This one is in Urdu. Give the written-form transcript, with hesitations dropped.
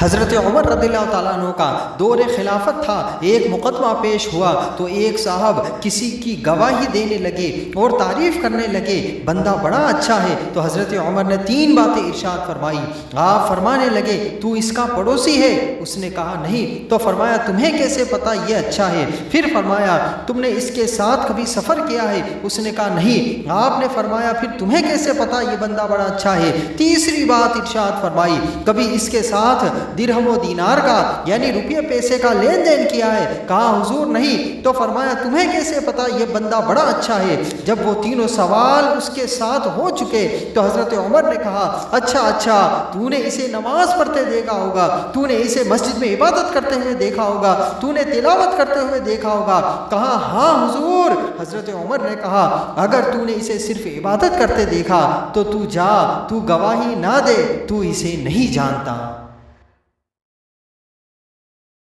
حضرت عمر رضی اللہ تعالیٰ عنہ کا دور خلافت تھا، ایک مقدمہ پیش ہوا تو ایک صاحب کسی کی گواہی دینے لگے اور تعریف کرنے لگے، بندہ بڑا اچھا ہے۔ تو حضرت عمر نے 3 باتیں ارشاد فرمائی۔ آپ فرمانے لگے تو اس کا پڑوسی ہے؟ اس نے کہا نہیں۔ تو فرمایا تمہیں کیسے پتا یہ اچھا ہے؟ پھر فرمایا تم نے اس کے ساتھ کبھی سفر کیا ہے؟ اس نے کہا نہیں۔ آپ نے فرمایا پھر تمہیں کیسے پتا یہ بندہ بڑا اچھا ہے؟ تیسری بات ارشاد فرمائی کبھی اس کے ساتھ درہم و دینار کا یعنی روپے پیسے کا لین دین کیا ہے؟ کہا حضور نہیں۔ تو فرمایا تمہیں کیسے پتا یہ بندہ بڑا اچھا ہے؟ جب وہ تینوں سوال اس کے ساتھ ہو چکے تو حضرت عمر نے کہا اچھا تو نے اسے نماز پڑھتے دیکھا ہوگا، تو نے اسے مسجد میں عبادت کرتے ہوئے دیکھا ہوگا، تو نے تلاوت کرتے ہوئے دیکھا ہوگا۔ کہا ہاں حضور۔ حضرت عمر نے کہا اگر تو نے اسے صرف عبادت کرتے دیکھا تو تو جا، تو گواہی نہ دے، تو اسے نہیں جانتا۔